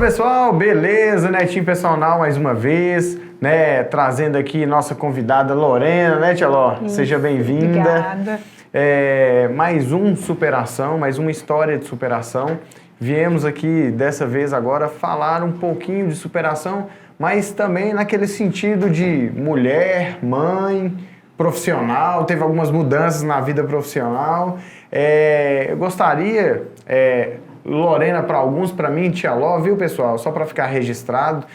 pessoal, beleza? Netinho Personal mais uma vez, né? Trazendo aqui nossa convidada Lorena, né, Tia Ló? Seja bem-vinda. Obrigada. Mais superação, mais uma história de superação. Viemos aqui, dessa vez agora, falar um pouquinho de superação, mas também naquele sentido de mulher, mãe, profissional, teve algumas mudanças na vida profissional. Eu gostaria... Lorena para alguns, para mim, Tia Ló, viu, pessoal? Só para ficar registrado,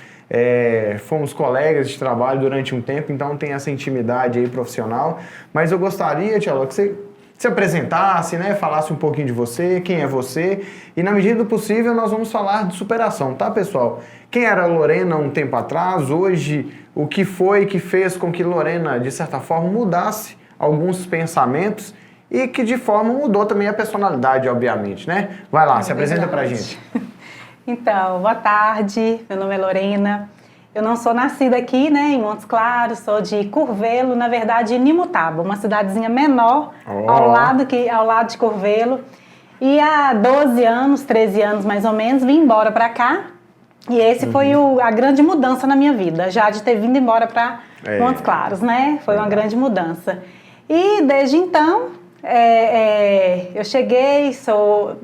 fomos colegas de trabalho durante um tempo, então tem essa intimidade aí profissional. Mas eu gostaria, Tia Ló, que você se apresentasse, né? Falasse um pouquinho de você, quem é você. E na medida do possível nós vamos falar de superação, tá, pessoal? Quem era a Lorena um tempo atrás, hoje, o que foi que fez com que Lorena, de certa forma, mudasse alguns pensamentos e que de forma mudou também a personalidade, obviamente, né? Vai lá, se apresenta pra gente. Então, boa tarde, meu nome é Lorena. Eu não sou nascida aqui, né, em Montes Claros, sou de Curvelo, na verdade, em Nimutaba, uma cidadezinha menor, ao lado de Curvelo. E há 12 anos, 13 anos mais ou menos, vim embora pra cá. E esse foi a grande mudança na minha vida, já de ter vindo embora pra Montes Claros, né? Foi uma grande mudança. E desde então... eu cheguei, sou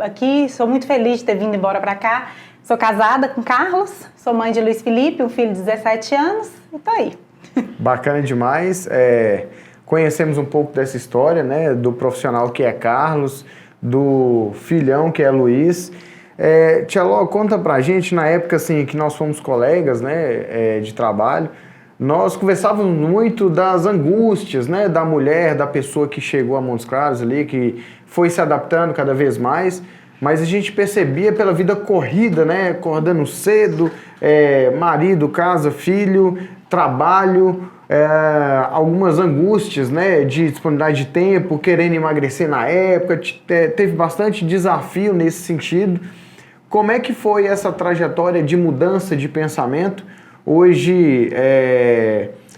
muito feliz de ter vindo embora para cá. Sou casada com Carlos, sou mãe de Luiz Felipe, um filho de 17 anos, e tô aí. Bacana demais. Conhecemos um pouco dessa história, né? Do profissional que é Carlos, do filhão que é Luiz. Tia Ló, conta pra gente, na época assim, que nós fomos colegas, né, de trabalho, nós conversávamos muito das angústias, né, da mulher, da pessoa que chegou a Montes Claros ali, que foi se adaptando cada vez mais, mas a gente percebia pela vida corrida, né, acordando cedo, marido, casa, filho, trabalho, algumas angústias, né, de disponibilidade de tempo, querendo emagrecer na época, teve bastante desafio nesse sentido. Como é que foi essa trajetória de mudança de pensamento? Hoje,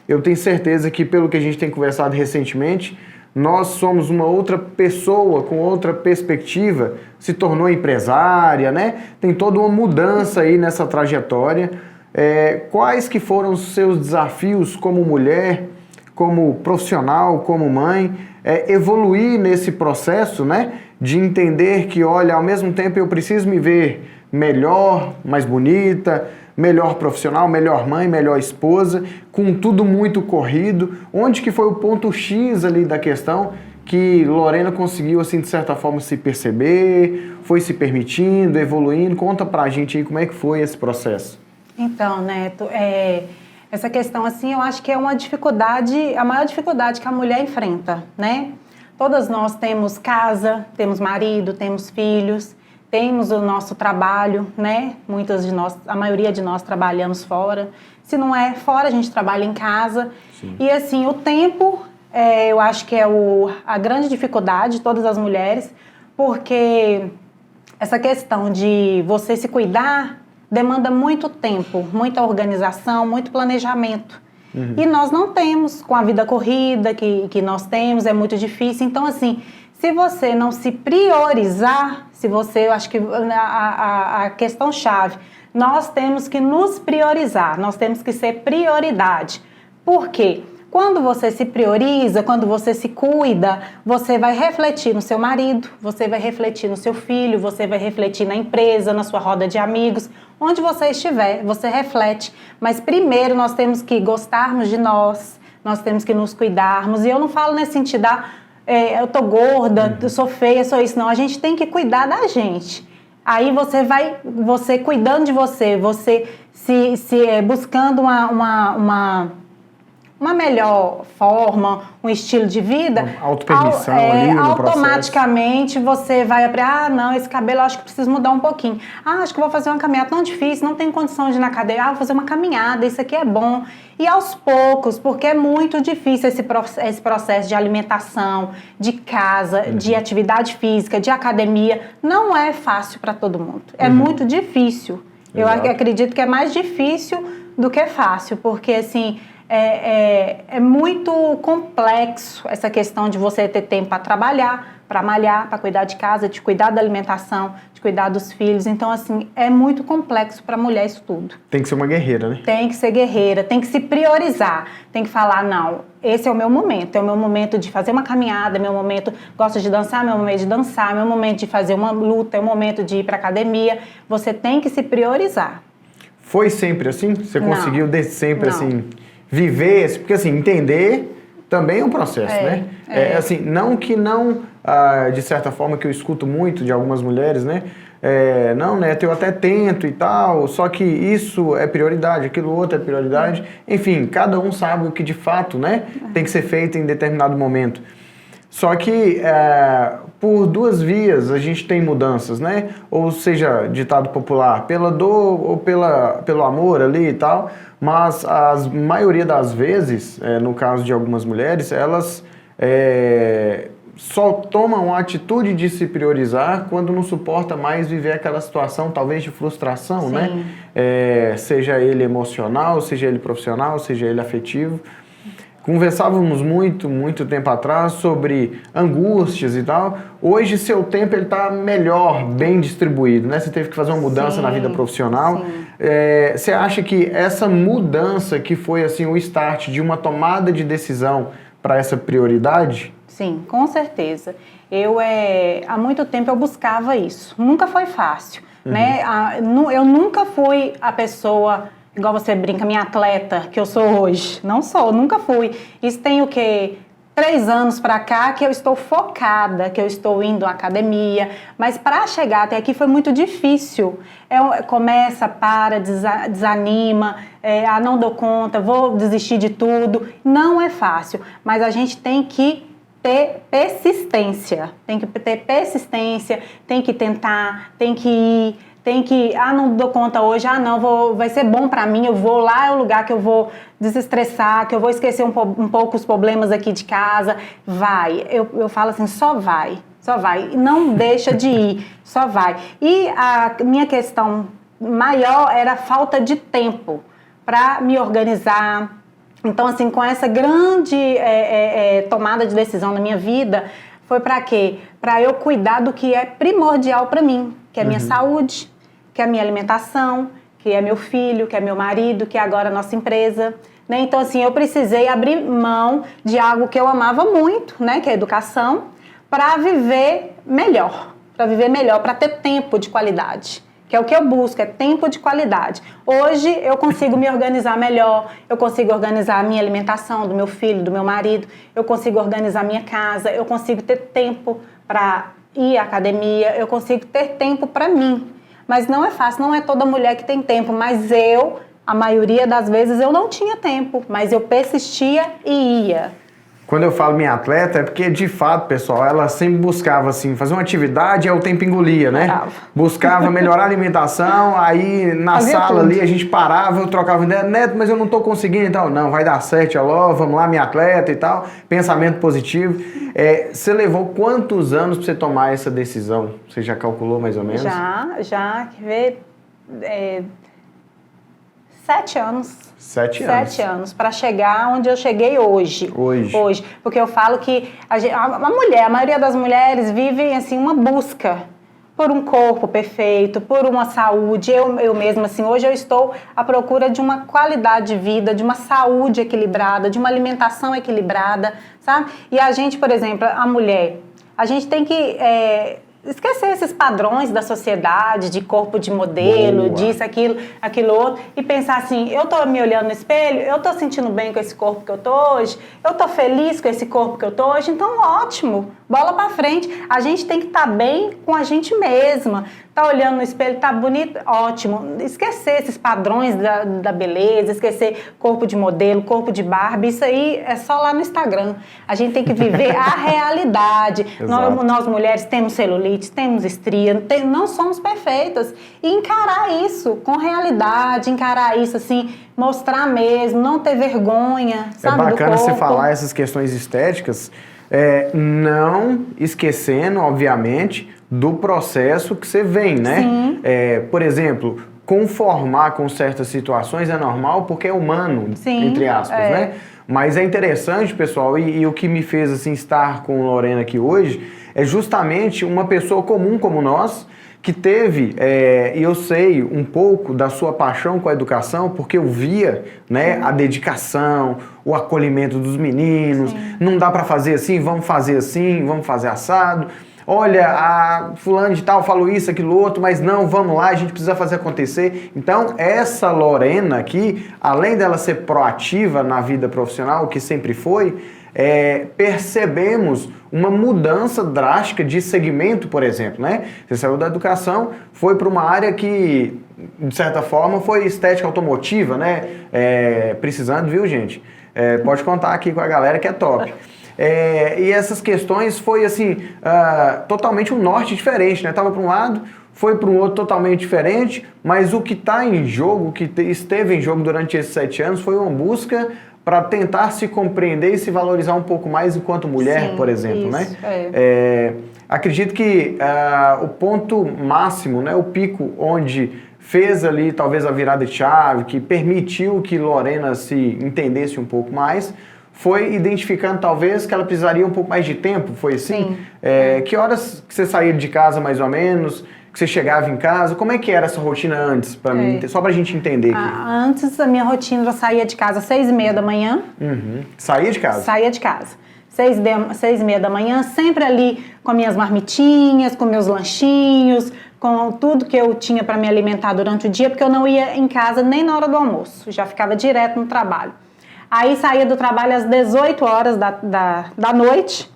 eu tenho certeza que, pelo que a gente tem conversado recentemente, nós somos uma outra pessoa, com outra perspectiva, se tornou empresária, né? Tem toda uma mudança aí nessa trajetória. Quais que foram os seus desafios como mulher, como profissional, como mãe, evoluir nesse processo, né? De entender que, olha, ao mesmo tempo eu preciso me ver melhor, mais bonita, melhor profissional, melhor mãe, melhor esposa, com tudo muito corrido. Onde que foi o ponto X ali da questão que Lorena conseguiu, assim, de certa forma, se perceber, foi se permitindo, evoluindo? Conta pra gente aí como é que foi esse processo. Então, Neto, essa questão, assim, eu acho que é uma dificuldade, a maior dificuldade que a mulher enfrenta, né? Todas nós temos casa, temos marido, temos filhos, temos o nosso trabalho, né? A maioria de nós trabalhamos fora. Se não é fora, a gente trabalha em casa. Sim. E assim, o tempo, eu acho que é a grande dificuldade de todas as mulheres, porque essa questão de você se cuidar demanda muito tempo, muita organização, muito planejamento. E nós não temos, com a vida corrida que nós temos, é muito difícil. Então, assim, se você não se priorizar, eu acho que a questão-chave, nós temos que nos priorizar, nós temos que ser prioridade. Por quê? Quando você se prioriza, quando você se cuida, você vai refletir no seu marido, você vai refletir no seu filho, você vai refletir na empresa, na sua roda de amigos, onde você estiver, você reflete. Mas primeiro nós temos que gostarmos de nós temos que nos cuidarmos. E eu não falo nesse sentido, eu tô gorda, eu sou feia, sou isso. Não, a gente tem que cuidar da gente. Aí você cuidando de você buscando uma melhor forma, um estilo de vida, autopermissão ali no automaticamente processo. Você vai não, esse cabelo eu acho que preciso mudar um pouquinho. Acho que vou fazer uma caminhada tão difícil, não tenho condição de ir na cadeira. Vou fazer uma caminhada, isso aqui é bom. E aos poucos, porque é muito difícil esse processo de alimentação, de casa, de atividade física, de academia, não é fácil para todo mundo. É muito difícil. Exato. Eu acredito que é mais difícil do que fácil, porque assim... É muito complexo essa questão de você ter tempo para trabalhar, para malhar, para cuidar de casa, de cuidar da alimentação, de cuidar dos filhos. Então, assim, é muito complexo para a mulher isso tudo. Tem que ser uma guerreira, né? Tem que ser guerreira, tem que se priorizar, tem que falar, não, esse é o meu momento de fazer uma caminhada, meu momento, gosto de dançar, meu momento de dançar, meu momento de fazer uma luta, é o momento de ir para academia. Você tem que se priorizar. Foi sempre assim? Você conseguiu desde sempre, Não. assim, viver esse... Porque, assim, entender também é um processo, né? Assim, não que não, de certa forma, que eu escuto muito de algumas mulheres, né? Não, Neto, eu até tento e tal, só que isso é prioridade, aquilo outro é prioridade. Enfim, cada um sabe o que de fato, né, tem que ser feito em determinado momento. Só que por duas vias a gente tem mudanças, né? Ou seja, ditado popular, pela dor ou pelo amor ali e tal. Mas a maioria das vezes, no caso de algumas mulheres, elas só tomam a atitude de se priorizar quando não suporta mais viver aquela situação, talvez de frustração, né? Seja ele emocional, seja ele profissional, seja ele afetivo. Conversávamos muito tempo atrás sobre angústias e tal. Hoje seu tempo ele está melhor, bem distribuído, né? Você teve que fazer uma mudança na vida profissional. Você acha que essa mudança que foi assim o start de uma tomada de decisão para essa prioridade? Sim, com certeza. Há muito tempo eu buscava isso. Nunca foi fácil, né? Eu nunca fui a pessoa... Igual você brinca, minha atleta, que eu sou hoje. Não sou, nunca fui. Isso tem o quê? 3 anos para cá que eu estou focada, que eu estou indo à academia. Mas para chegar até aqui foi muito difícil. Começa, para, desanima, não dou conta, vou desistir de tudo. Não é fácil, mas a gente tem que ter persistência. Tem que ter persistência, tem que tentar, tem que ir. Tem que, não dou conta hoje, vai ser bom pra mim, eu vou lá, é o lugar que eu vou desestressar, que eu vou esquecer um pouco os problemas aqui de casa. Vai, eu falo assim, só vai, não deixa de ir, só vai. E a minha questão maior era a falta de tempo pra me organizar. Então, assim, com essa grande tomada de decisão na minha vida, foi pra quê? Pra eu cuidar do que é primordial pra mim, que é a minha saúde, que é a minha alimentação, que é meu filho, que é meu marido, que é agora a nossa empresa, né? Então, assim, eu precisei abrir mão de algo que eu amava muito, né? Que é a educação, para viver melhor, para ter tempo de qualidade, que é o que eu busco, é tempo de qualidade. Hoje, eu consigo me organizar melhor, eu consigo organizar a minha alimentação, do meu filho, do meu marido, eu consigo organizar a minha casa, eu consigo ter tempo para ir à academia, eu consigo ter tempo para mim. Mas não é fácil, não é toda mulher que tem tempo, mas a maioria das vezes, eu não tinha tempo, mas eu persistia e ia. Quando eu falo minha atleta, é porque, de fato, pessoal, ela sempre buscava, assim, fazer uma atividade, o tempo engolia, né? Buscava melhorar a alimentação, aí na Fazia sala tudo. ali a gente parava, eu trocava ideia, Neto, mas eu não tô conseguindo e tal. Não, vai dar certo, alô, vamos lá, minha atleta e tal. Pensamento positivo. Você levou quantos anos pra você tomar essa decisão? Você já calculou mais ou menos? Já, quer ver... 7 anos. 7 anos. 7 anos, para chegar onde eu cheguei hoje. Hoje. Porque eu falo que a maioria das mulheres vivem assim, uma busca por um corpo perfeito, por uma saúde. Eu mesma, assim, hoje eu estou à procura de uma qualidade de vida, de uma saúde equilibrada, de uma alimentação equilibrada, sabe? E a gente, por exemplo, a mulher, a gente tem que... esquecer esses padrões da sociedade, de corpo de modelo, disso, aquilo outro, e pensar assim, eu tô me olhando no espelho, eu tô sentindo bem com esse corpo que eu tô hoje, eu tô feliz com esse corpo que eu tô hoje, então ótimo, bola pra frente. A gente tem que estar bem com a gente mesma. Tá olhando no espelho, tá bonito, ótimo. Esquecer esses padrões da beleza, esquecer corpo de modelo, corpo de Barbie, isso aí é só lá no Instagram. A gente tem que viver a realidade. Nós mulheres temos celulite, temos estria, não somos perfeitas. E encarar isso com realidade, encarar isso assim, mostrar mesmo, não ter vergonha, sabe, É bacana do corpo. você falar essas questões estéticas, não esquecendo, obviamente, do processo que você vem, né? Sim. Por exemplo, conformar com certas situações é normal porque é humano, Sim, entre aspas, né? Mas é interessante, pessoal, e o que me fez assim estar com Lorena aqui hoje é justamente uma pessoa comum como nós, que teve, e eu sei um pouco da sua paixão com a educação, porque eu via, né, a dedicação, o acolhimento dos meninos. Sim. Não dá para fazer assim, vamos fazer assado. Olha, a fulano de tal falou isso, aquilo outro, mas não, vamos lá, a gente precisa fazer acontecer. Então, essa Lorena aqui, além dela ser proativa na vida profissional, que sempre foi, percebemos uma mudança drástica de segmento, por exemplo, né? Você saiu da educação, foi para uma área que, de certa forma, foi estética automotiva, né? Precisando, viu, gente? Pode contar aqui com a galera que é top. E essas questões foi assim, totalmente um norte diferente, né? Tava para um lado, foi para um outro totalmente diferente, mas o que está em jogo, o que esteve em jogo durante esses 7 anos foi uma busca para tentar se compreender e se valorizar um pouco mais enquanto mulher, por exemplo, isso, né? Acredito que o ponto máximo, né, o pico onde fez ali talvez a virada de chave, que permitiu que Lorena se entendesse um pouco mais, foi identificando talvez que ela precisaria um pouco mais de tempo, foi assim? Sim. Que horas que você saía de casa mais ou menos, que você chegava em casa, como é que era essa rotina antes, pra mim, só pra gente entender aqui? Antes, a minha rotina, eu saía de casa às 6h30 da manhã. Uhum. Saía de casa? Saía de casa. 6h30 da manhã, sempre ali com minhas marmitinhas, com meus lanchinhos, com tudo que eu tinha para me alimentar durante o dia, porque eu não ia em casa nem na hora do almoço, já ficava direto no trabalho. Aí saía do trabalho às 18 horas da noite,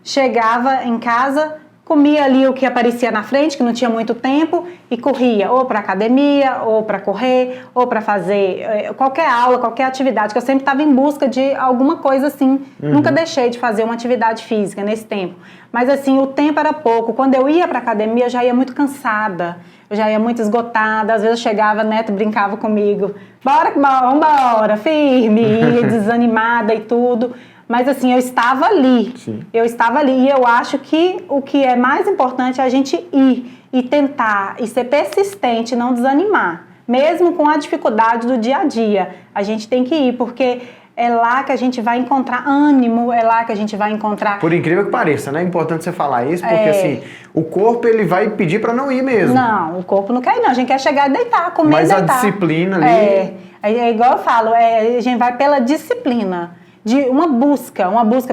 chegava em casa, comia ali o que aparecia na frente, que não tinha muito tempo, e corria ou para academia, ou para correr, ou para fazer qualquer aula, qualquer atividade, que eu sempre estava em busca de alguma coisa assim. Uhum. Nunca deixei de fazer uma atividade física nesse tempo. Mas assim, o tempo era pouco. Quando eu ia para academia, eu já ia muito cansada, eu já ia muito esgotada. Às vezes eu chegava, Neto brincava comigo, vambora, firme, ia desanimada e tudo. Mas assim, eu estava ali. Sim. Eu estava ali. E eu acho que o que é mais importante é a gente ir e tentar e ser persistente, não desanimar. Mesmo com a dificuldade do dia a dia, a gente tem que ir, porque é lá que a gente vai encontrar ânimo, é lá que a gente vai encontrar... Por incrível que pareça, né? É importante você falar isso, porque assim, o corpo ele vai pedir para não ir mesmo. Não, o corpo não quer ir, não. A gente quer chegar e deitar, comer e deitar. Mas a disciplina ali... É igual eu falo, a gente vai pela disciplina. De uma busca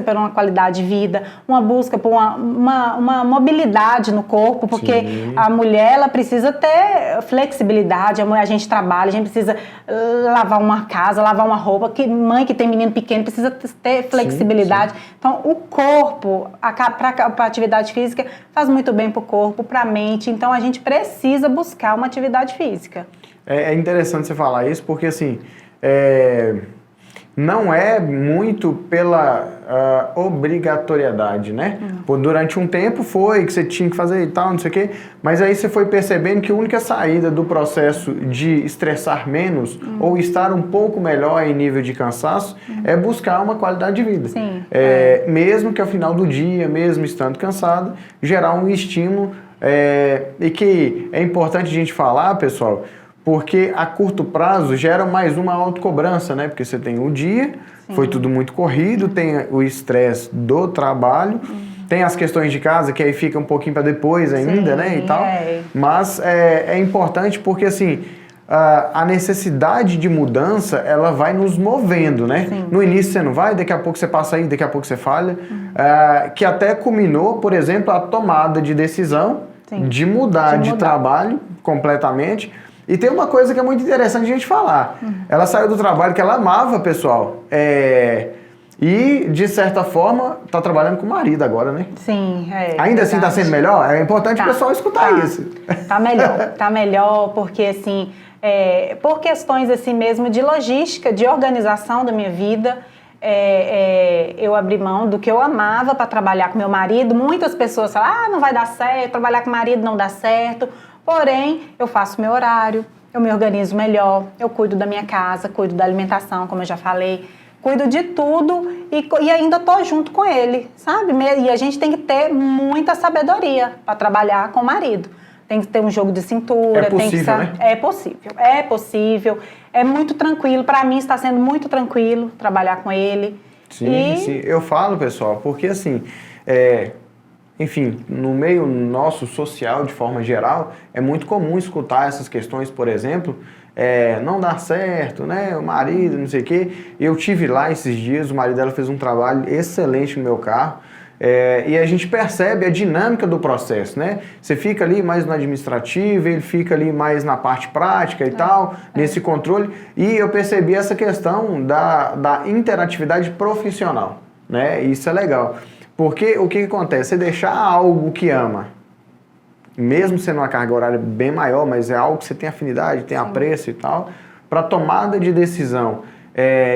por uma qualidade de vida, uma busca por uma mobilidade no corpo, porque sim, a mulher ela precisa ter flexibilidade, a gente trabalha, a gente precisa lavar uma casa, lavar uma roupa, mãe que tem menino pequeno precisa ter flexibilidade. Sim, sim. Então o corpo, para a atividade física, faz muito bem para o corpo, para a mente, então a gente precisa buscar uma atividade física. É interessante você falar isso, porque assim... não é muito pela obrigatoriedade, né? Durante um tempo foi que você tinha que fazer e tal, não sei o quê, mas aí você foi percebendo que a única saída do processo de estressar menos ou estar um pouco melhor em nível de cansaço é buscar uma qualidade de vida. Sim. Mesmo que ao final do dia, mesmo estando cansado, gerar um estímulo e que é importante a gente falar, pessoal, porque a curto prazo gera mais uma autocobrança, né? Porque você tem o dia, sim, foi tudo muito corrido, tem o estresse do trabalho, tem as questões de casa, que aí fica um pouquinho para depois ainda, sim, né? E tal. Mas é importante porque, assim, a necessidade de mudança, ela vai nos movendo, né? Sim. No início você não vai, daqui a pouco você passa aí, daqui a pouco você falha. Que até culminou, por exemplo, a tomada de decisão, sim, de mudar de trabalho completamente. E tem uma coisa que é muito interessante a gente falar. Ela saiu do trabalho que ela amava, pessoal. E, de certa forma, está trabalhando com o marido agora, né? Sim, Ainda assim está sendo melhor? É importante o pessoal escutar isso. Tá melhor, porque assim, por questões assim mesmo de logística, de organização da minha vida, eu abri mão do que eu amava para trabalhar com meu marido. Muitas pessoas falam, não vai dar certo, trabalhar com o marido não dá certo. Porém, eu faço meu horário, eu me organizo melhor, eu cuido da minha casa, cuido da alimentação, como eu já falei, cuido de tudo e ainda estou junto com ele, sabe? E a gente tem que ter muita sabedoria para trabalhar com o marido, tem que ter um jogo de cintura. É possível, tem que né? É possível. É muito tranquilo. Para mim está sendo muito tranquilo trabalhar com ele. Sim, sim. Eu falo, pessoal, porque assim, enfim, no meio nosso social, de forma geral, é muito comum escutar essas questões, por exemplo, não dá certo, né? O marido, não sei o quê. Eu tive lá esses dias, o marido dela fez um trabalho excelente no meu carro. E a gente percebe a dinâmica do processo, né? Você fica ali mais no administrativo, ele fica ali mais na parte prática e tal, nesse controle. E eu percebi essa questão da interatividade profissional, né? Isso é legal. Porque o que acontece? Você deixar algo que ama, mesmo sendo uma carga horária bem maior, mas é algo que você tem afinidade, tem apreço e tal, para tomada de decisão.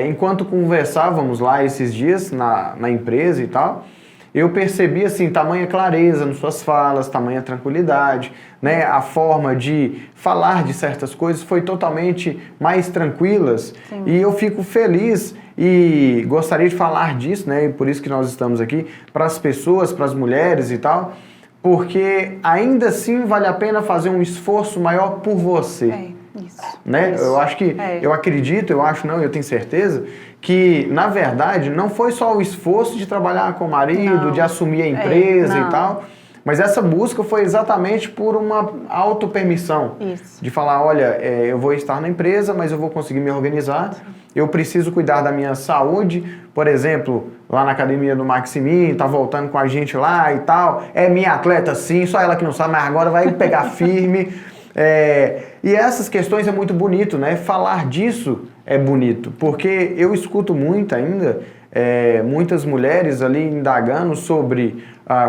Enquanto conversávamos lá esses dias na empresa e tal, eu percebi, assim, tamanha clareza nas suas falas, tamanha tranquilidade, né? A forma de falar de certas coisas foi totalmente mais tranquilas. Sim. E eu fico feliz e gostaria de falar disso, né? E por isso que nós estamos aqui, para as pessoas, para as mulheres e tal, porque ainda assim vale a pena fazer um esforço maior por você. Isso. Né? Isso. Eu acho que, eu acredito, eu tenho certeza que, na verdade, não foi só o esforço de trabalhar com o marido, de assumir a empresa e tal, mas essa busca foi exatamente por uma autopermissão. Isso. De falar, olha, eu vou estar na empresa, mas eu vou conseguir me organizar, eu preciso cuidar da minha saúde, por exemplo, lá na academia do Maximin, tá voltando com a gente lá e tal, é minha atleta sim, só ela que não sabe, mas agora vai pegar firme. E essas questões é muito bonito, né? Falar disso é bonito, porque eu escuto muito ainda, muitas mulheres ali indagando sobre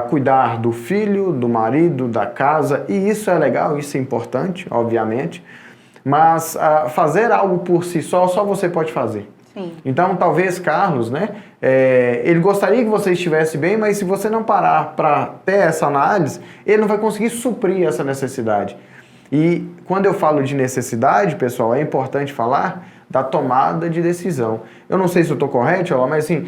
cuidar do filho, do marido, da casa, e isso é legal, isso é importante, obviamente, mas fazer algo por si só você pode fazer. Sim. Então, talvez, Carlos, né? Ele gostaria que você estivesse bem, mas se você não parar para ter essa análise, ele não vai conseguir suprir essa necessidade. E quando eu falo de necessidade, pessoal, é importante falar da tomada de decisão. Eu não sei se eu estou correto, mas assim,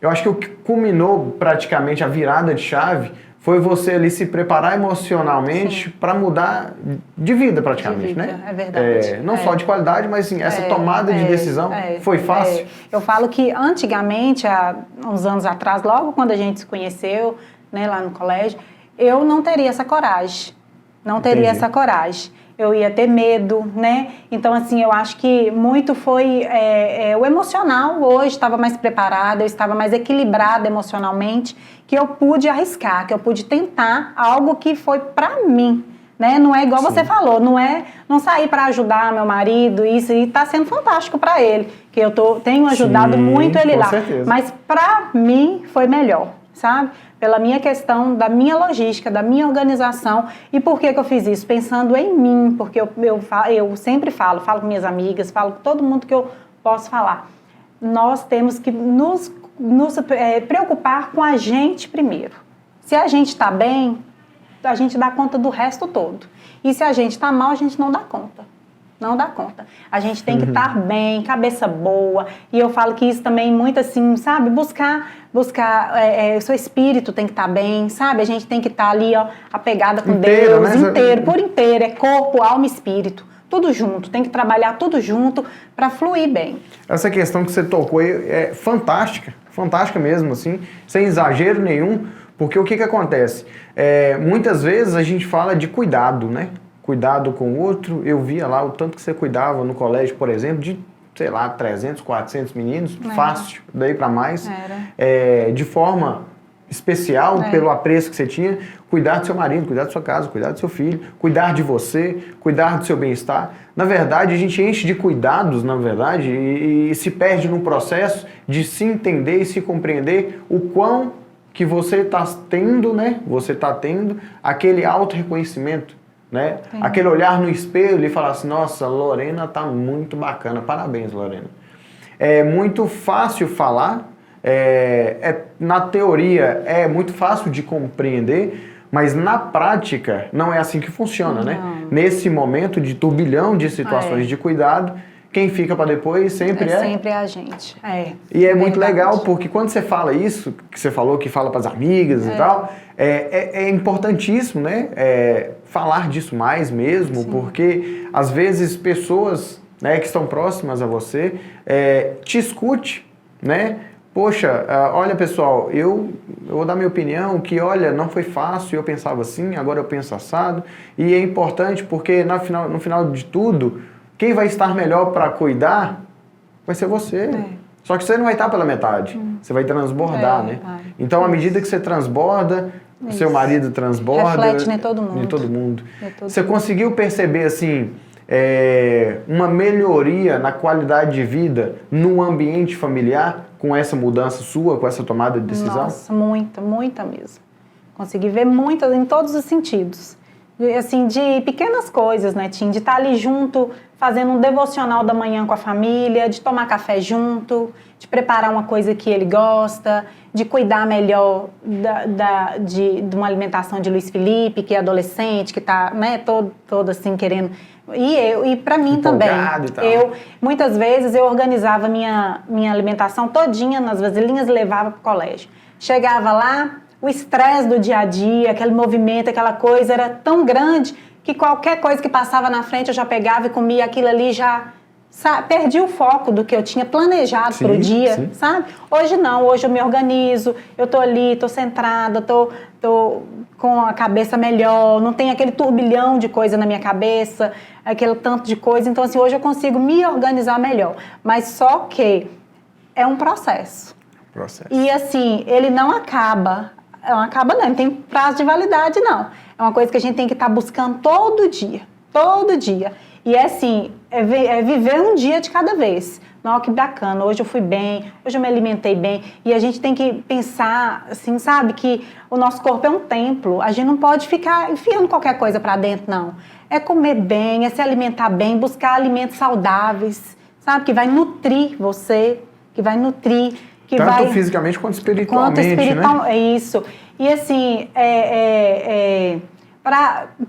eu acho que o que culminou praticamente a virada de chave foi você ali se preparar emocionalmente para mudar de vida praticamente, de vida, né? É verdade. Não só de qualidade, mas assim, essa tomada de decisão foi fácil? Eu falo que antigamente, há uns anos atrás, logo quando a gente se conheceu, né, lá no colégio, eu não teria essa coragem. Não teria essa coragem. Eu ia ter medo, né? Então, assim, eu acho que muito foi o emocional. Hoje estava mais preparada, eu estava mais equilibrada emocionalmente, que eu pude arriscar, que eu pude tentar algo que foi para mim, né? Não é igual você falou, não sair para ajudar meu marido, isso, e tá sendo fantástico para ele, que eu tenho ajudado muito ele lá. Certeza. Mas para mim foi melhor, sabe? Pela minha questão, da minha logística, da minha organização. E por que eu fiz isso? Pensando em mim, porque eu sempre falo com minhas amigas, falo com todo mundo que eu posso falar. Nós temos que nos preocupar com a gente primeiro. Se a gente está bem, a gente dá conta do resto todo. E se a gente está mal, a gente não dá conta. Não dá conta. A gente tem que estar bem, cabeça boa. E eu falo que isso também muito assim, sabe? Buscar o seu espírito tem que estar bem, sabe? A gente tem que estar ali, ó, apegada com inteiro, Deus, né? por inteiro. É corpo, alma e espírito. Tudo junto. Tem que trabalhar tudo junto para fluir bem. Essa questão que você tocou é fantástica. Fantástica mesmo, assim. Sem exagero nenhum. Porque o que acontece? Muitas vezes a gente fala de cuidado, né? Cuidado com o outro. Eu via lá o tanto que você cuidava no colégio, por exemplo, de, sei lá, 300, 400 meninos, fácil, daí para mais. De forma especial, pelo apreço que você tinha, cuidar do seu marido, cuidar da sua casa, cuidar do seu filho, cuidar de você, cuidar do seu bem-estar. Na verdade, a gente enche de cuidados, na verdade, e se perde num processo de se entender e se compreender o quão que você está tendo, né? Você está tendo aquele auto-reconhecimento. Né? Aquele olhar no espelho e falar assim, nossa, Lorena tá muito bacana, parabéns, Lorena. É muito fácil falar, na teoria é muito fácil de compreender, mas na prática não é assim que funciona, né? Nesse momento de turbilhão de situações de cuidado, quem fica para depois sempre é... sempre a gente, E é muito legal, porque quando você fala isso, que você falou que fala para as amigas e tal, é importantíssimo, né? Falar disso mais mesmo, Sim. porque às vezes pessoas, né, que estão próximas a você te escute, né? Poxa, olha pessoal, eu vou dar minha opinião que, olha, não foi fácil, eu pensava assim, agora eu penso assado. E é importante porque no final de tudo, quem vai estar melhor para cuidar vai ser você. Só que você não vai estar pela metade, você vai transbordar, né? Então, à medida que você transborda, o seu marido transborda. Reflete em todo mundo. Em todo mundo. Você conseguiu perceber, assim, uma melhoria na qualidade de vida no ambiente familiar com essa mudança sua, com essa tomada de decisão? Nossa, muita mesmo. Consegui ver muitas em todos os sentidos. Assim, de pequenas coisas, né, Tim? De estar ali junto, fazendo um devocional da manhã com a família, de tomar café junto, de preparar uma coisa que ele gosta, de cuidar melhor de uma alimentação de Luiz Felipe, que é adolescente, que está, né, todo assim querendo... E para mim também. Muitas vezes eu organizava minha alimentação todinha nas vasilhinhas e levava para o colégio. Chegava lá, o estresse do dia a dia, aquele movimento, aquela coisa era tão grande que qualquer coisa que passava na frente eu já pegava e comia aquilo ali, já perdi o foco do que eu tinha planejado para o dia, sabe? Hoje não, hoje eu me organizo, eu tô ali, tô centrada, tô com a cabeça melhor, não tem aquele turbilhão de coisa na minha cabeça, aquele tanto de coisa. Então, assim, hoje eu consigo me organizar melhor. Mas só que é um processo. E, assim, ele não acaba. Não, não tem prazo de validade, não. É uma coisa que a gente tem que estar buscando todo dia. Todo dia. E é assim, é viver um dia de cada vez. Não, que bacana, hoje eu fui bem, hoje eu me alimentei bem. E a gente tem que pensar, assim, sabe, que o nosso corpo é um templo. A gente não pode ficar enfiando qualquer coisa para dentro, não. É comer bem, é se alimentar bem, buscar alimentos saudáveis, sabe, que vai nutrir você, que vai nutrir... Que tanto fisicamente quanto espiritualmente, né? É isso. E assim,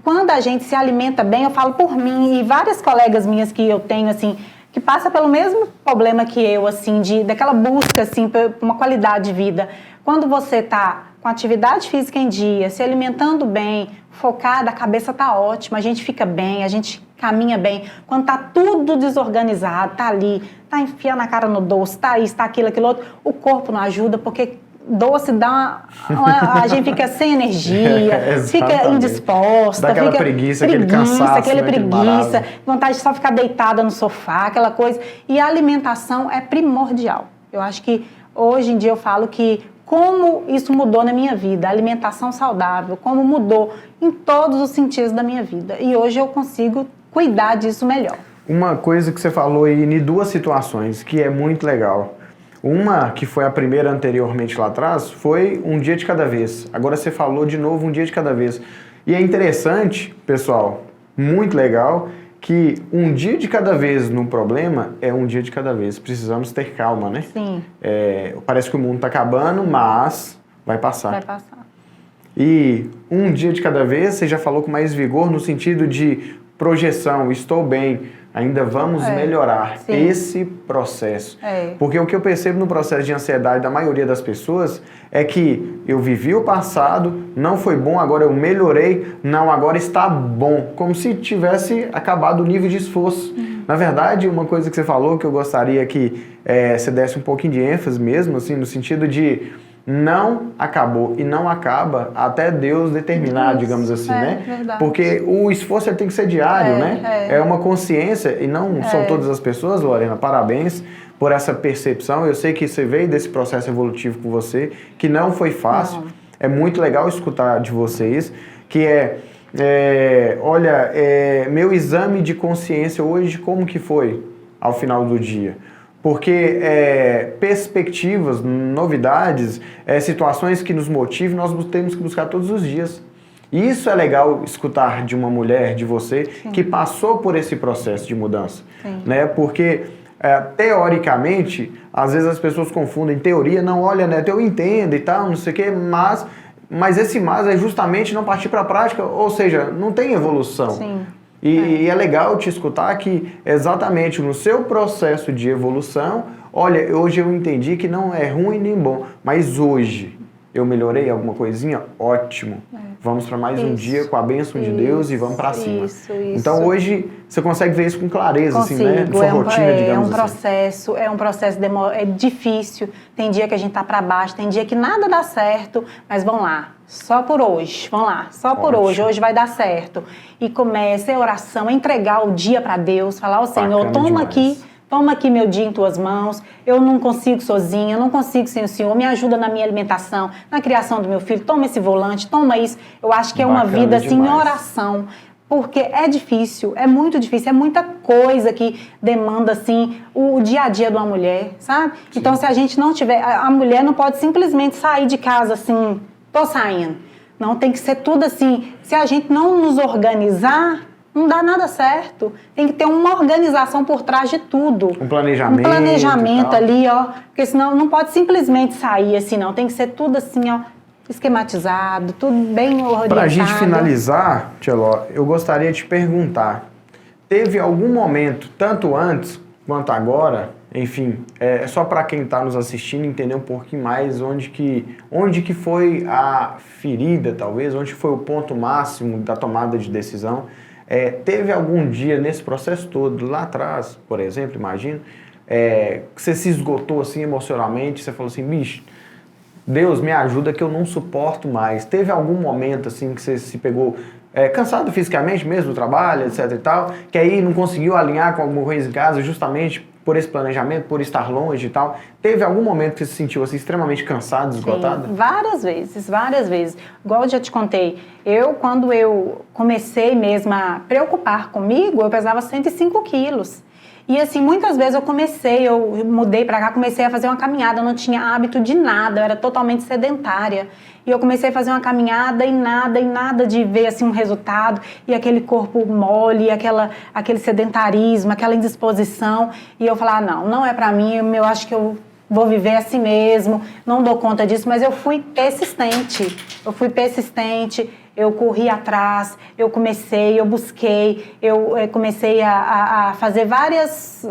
quando a gente se alimenta bem, eu falo por mim e várias colegas minhas que eu tenho, assim, que passa pelo mesmo problema que eu, assim, daquela busca, assim, por uma qualidade de vida. Quando você tá com atividade física em dia, se alimentando bem, focada, a cabeça tá ótima, a gente fica bem, a gente caminha bem. Quando tá tudo desorganizado, tá ali, tá enfiando a cara no doce, tá isso, tá aquilo, aquilo outro, o corpo não ajuda, porque doce dá a gente fica sem energia, fica indisposta, dá aquela preguiça, aquele cansaço, aquele né, preguiça, vontade de só ficar deitada no sofá, aquela coisa. E a alimentação é primordial. Eu acho que hoje em dia eu falo que como isso mudou na minha vida, a alimentação saudável, como mudou em todos os sentidos da minha vida. E hoje eu consigo cuidar disso melhor. Uma coisa que você falou aí em duas situações, que é muito legal. Uma, que foi a primeira anteriormente lá atrás, foi um dia de cada vez. Agora você falou de novo um dia de cada vez. E é interessante, pessoal, muito legal, que um dia de cada vez no problema é um dia de cada vez. Precisamos ter calma, né? Sim. Parece que o mundo está acabando, mas vai passar. Vai passar. E um dia de cada vez, você já falou com mais vigor no sentido de projeção, estou bem, ainda vamos melhorar esse processo. Porque o que eu percebo no processo de ansiedade da maioria das pessoas é que eu vivi o passado, não foi bom, agora eu melhorei, não, agora está bom. Como se tivesse acabado o nível de esforço. Na verdade, uma coisa que você falou que eu gostaria que você desse um pouquinho de ênfase mesmo, assim, no sentido de não acabou e não acaba até Deus determinar, digamos assim, né? Verdade. Porque o esforço tem que ser diário, né? É uma consciência, e não são todas as pessoas, Lorena, parabéns por essa percepção. Eu sei que você veio desse processo evolutivo com você, que não foi fácil. Não. É muito legal escutar de vocês, que olha, meu exame de consciência hoje, como que foi ao final do dia? Porque perspectivas, novidades, situações que nos motivem, nós temos que buscar todos os dias. E isso é legal escutar de uma mulher, de você, que passou por esse processo de mudança. Né? Porque, teoricamente, às vezes as pessoas confundem teoria, não, olha, né, eu entendo e tal, não sei o quê, mas esse mas é justamente não partir para a prática, ou seja, não tem evolução. E é legal te escutar que exatamente no seu processo de evolução, olha, hoje eu entendi que não é ruim nem bom, mas hoje eu melhorei alguma coisinha? Ótimo. Vamos para mais um dia com a bênção de Deus e vamos para cima. Então hoje você consegue ver isso com clareza, assim, né? Na sua rotina, digamos assim. É um processo é difícil. Tem dia que a gente tá para baixo, tem dia que nada dá certo, mas vamos lá. Só por hoje, vamos lá, só por hoje vai dar certo. E começa a oração, a entregar o dia para Deus, falar, ó Senhor, toma aqui meu dia em tuas mãos, eu não consigo sozinha, eu não consigo sem o Senhor, me ajuda na minha alimentação, na criação do meu filho, toma esse volante, toma isso. Eu acho que é uma vida assim em oração, porque é difícil, é muito difícil, é muita coisa que demanda assim o dia a dia de uma mulher, sabe? Sim. Então se a gente não tiver, a mulher não pode simplesmente sair de casa assim, tô saindo. Não, tem que ser tudo assim, se a gente não nos organizar, não dá nada certo. Tem que ter uma organização por trás de tudo. Um planejamento. Um planejamento ali, ó. Porque senão não pode simplesmente sair assim, não. Tem que ser tudo assim, ó, esquematizado, tudo bem orientado. Pra gente finalizar, Tia Ló, eu gostaria de te perguntar. Teve algum momento, tanto antes quanto agora, enfim, só para quem está nos assistindo entender um pouquinho mais onde que foi a ferida, talvez, onde foi o ponto máximo da tomada de decisão. Teve algum dia nesse processo todo, lá atrás, por exemplo, imagino, que você se esgotou assim emocionalmente, você falou assim, bicho, Deus me ajuda que eu não suporto mais. Teve algum momento assim que você se pegou cansado fisicamente mesmo do trabalho, etc e tal, que aí não conseguiu alinhar com alguma coisa em casa justamente por esse planejamento, por estar longe e tal? Teve algum momento que você se sentiu assim, extremamente cansado, esgotado? Sim, várias vezes. Igual eu já te contei, quando eu comecei mesmo a preocupar comigo, eu pesava 105 quilos. E assim, muitas vezes eu mudei pra cá, comecei a fazer uma caminhada, eu não tinha hábito de nada, eu era totalmente sedentária. E eu comecei a fazer uma caminhada e nada de ver assim um resultado, e aquele corpo mole, aquele sedentarismo, aquela indisposição. E eu falava, não é pra mim, eu acho que eu vou viver assim mesmo, não dou conta disso, mas eu fui persistente, eu corri atrás, eu busquei, eu comecei a fazer várias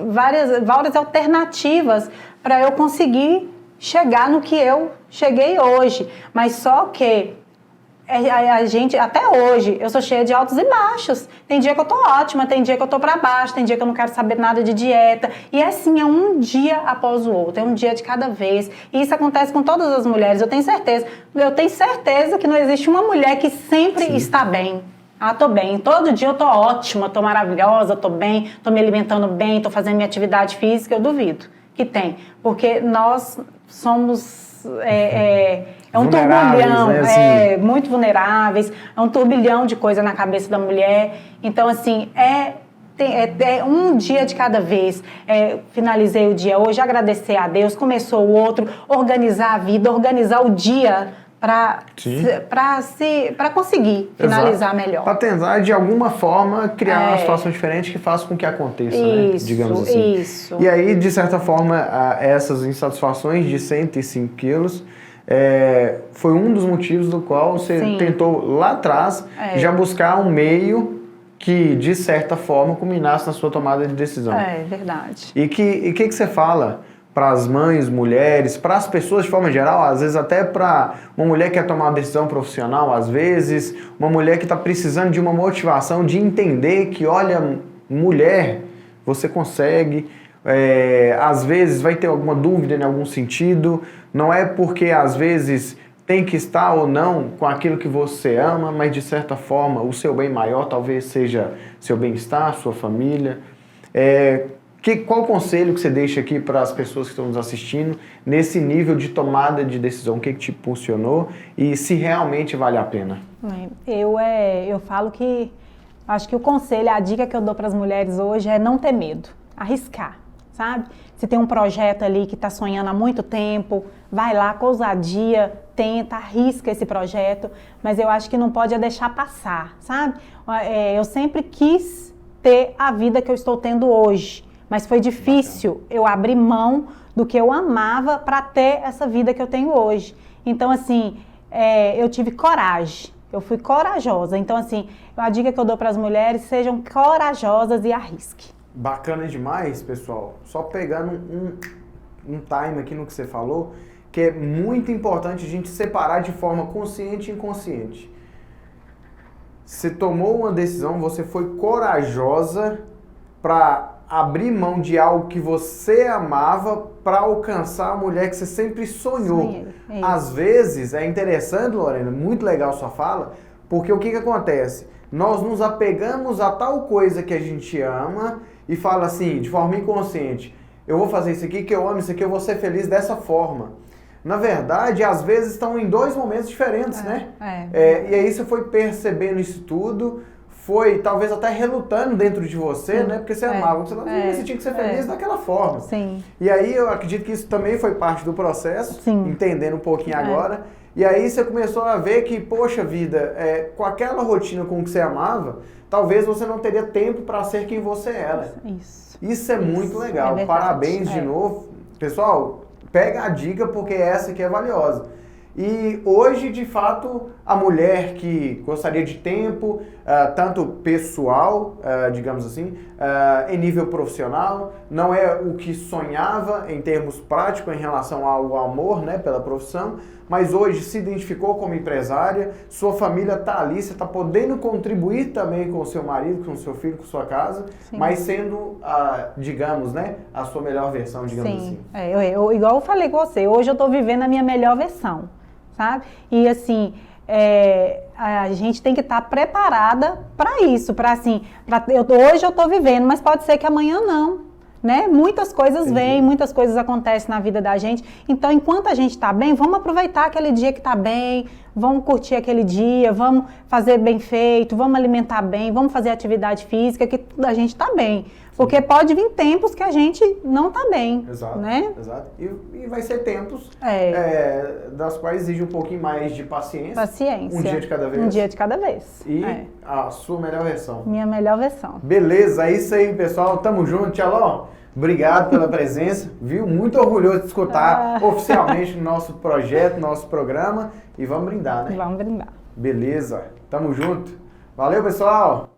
alternativas para eu conseguir chegar no que eu cheguei hoje. Mas só que a gente, até hoje, eu sou cheia de altos e baixos. Tem dia que eu tô ótima, tem dia que eu tô pra baixo, tem dia que eu não quero saber nada de dieta. E assim, é um dia após o outro, é um dia de cada vez. E isso acontece com todas as mulheres, eu tenho certeza. Eu tenho certeza que não existe uma mulher que sempre está bem. Tô bem, todo dia eu tô ótima, tô maravilhosa, tô bem, tô me alimentando bem, tô fazendo minha atividade física, eu duvido que tem. Porque nós somos... um turbilhão, né, assim. Muito vulneráveis, é um turbilhão de coisa na cabeça da mulher. Então, assim, um dia de cada vez. Finalizei o dia hoje, agradecer a Deus, começou o outro, organizar a vida, organizar o dia para conseguir finalizar melhor. Para tentar, de alguma forma, criar uma situação diferente que faça com que aconteça, né? Digamos assim. Isso. E aí, de certa forma, essas insatisfações de 105 quilos foi um dos motivos do qual você tentou lá atrás já buscar um meio que, de certa forma, culminasse na sua tomada de decisão. É verdade. E que você fala para as mães, mulheres, para as pessoas de forma geral, às vezes até para uma mulher que quer tomar uma decisão profissional, às vezes, uma mulher que está precisando de uma motivação, de entender que, olha, mulher, você consegue, às vezes vai ter alguma dúvida em algum sentido, não é porque às vezes tem que estar ou não com aquilo que você ama, mas de certa forma o seu bem maior talvez seja seu bem-estar, sua família. Qual o conselho que você deixa aqui para as pessoas que estão nos assistindo nesse nível de tomada de decisão? O que te impulsionou e se realmente vale a pena? Eu falo que acho que o conselho, a dica que eu dou para as mulheres hoje é não ter medo, arriscar, sabe? Se tem um projeto ali que está sonhando há muito tempo, vai lá com ousadia, tenta, arrisca esse projeto, mas eu acho que não pode deixar passar, sabe? Eu sempre quis ter a vida que eu estou tendo hoje. Mas foi difícil eu abrir mão do que eu amava para ter essa vida que eu tenho hoje. Então, assim, eu tive coragem. Eu fui corajosa. Então, assim, a dica que eu dou para as mulheres, sejam corajosas e arrisquem. Bacana demais, pessoal. Só pegando um time aqui no que você falou, que é muito importante a gente separar de forma consciente e inconsciente. Você tomou uma decisão, você foi corajosa para abrir mão de algo que você amava para alcançar a mulher que você sempre sonhou. Sonhei, é isso. Às vezes, é interessante, Lorena, muito legal sua fala, porque o que acontece? Nós nos apegamos a tal coisa que a gente ama e fala assim, de forma inconsciente, eu vou fazer isso aqui que eu amo, isso aqui eu vou ser feliz dessa forma. Na verdade, às vezes estão em dois momentos diferentes, né? E aí você foi percebendo isso tudo, foi talvez até relutando dentro de você, né? Porque você amava, você tinha que ser feliz daquela forma. Sim. E aí eu acredito que isso também foi parte do processo, Sim. entendendo um pouquinho agora. E aí você começou a ver que, poxa vida, com aquela rotina com que você amava, talvez você não teria tempo para ser quem você era. Isso é muito legal. Parabéns de novo. Pessoal, pega a dica porque essa aqui é valiosa. E hoje, de fato, a mulher que gostaria de tempo, tanto pessoal, digamos assim, em nível profissional, não é o que sonhava em termos práticos em relação ao amor, né, pela profissão, mas hoje se identificou como empresária, sua família está ali, você está podendo contribuir também com o seu marido, com o seu filho, com sua casa, sim, mas sendo, digamos, né, a sua melhor versão, digamos sim, assim. Igual eu falei com você, hoje eu estou vivendo a minha melhor versão, sabe? E assim, a gente tem que estar preparada para isso, hoje eu estou vivendo, mas pode ser que amanhã não. Né? Muitas coisas vêm, muitas coisas acontecem na vida da gente. Então, enquanto a gente está bem, vamos aproveitar aquele dia que está bem, vamos curtir aquele dia, vamos fazer bem feito, vamos alimentar bem, vamos fazer atividade física, que a gente está bem. Porque pode vir tempos que a gente não está bem. Exato, né? Exato. E vai ser tempos das quais exige um pouquinho mais de paciência. Paciência. Um dia de cada vez. Um dia de cada vez. E a sua melhor versão. Minha melhor versão. Beleza, é isso aí, pessoal. Tamo junto, Tchaló. Obrigado pela presença, viu? Muito orgulhoso de escutar oficialmente o nosso projeto, nosso programa. E vamos brindar, né? Vamos brindar. Beleza, tamo junto. Valeu, pessoal!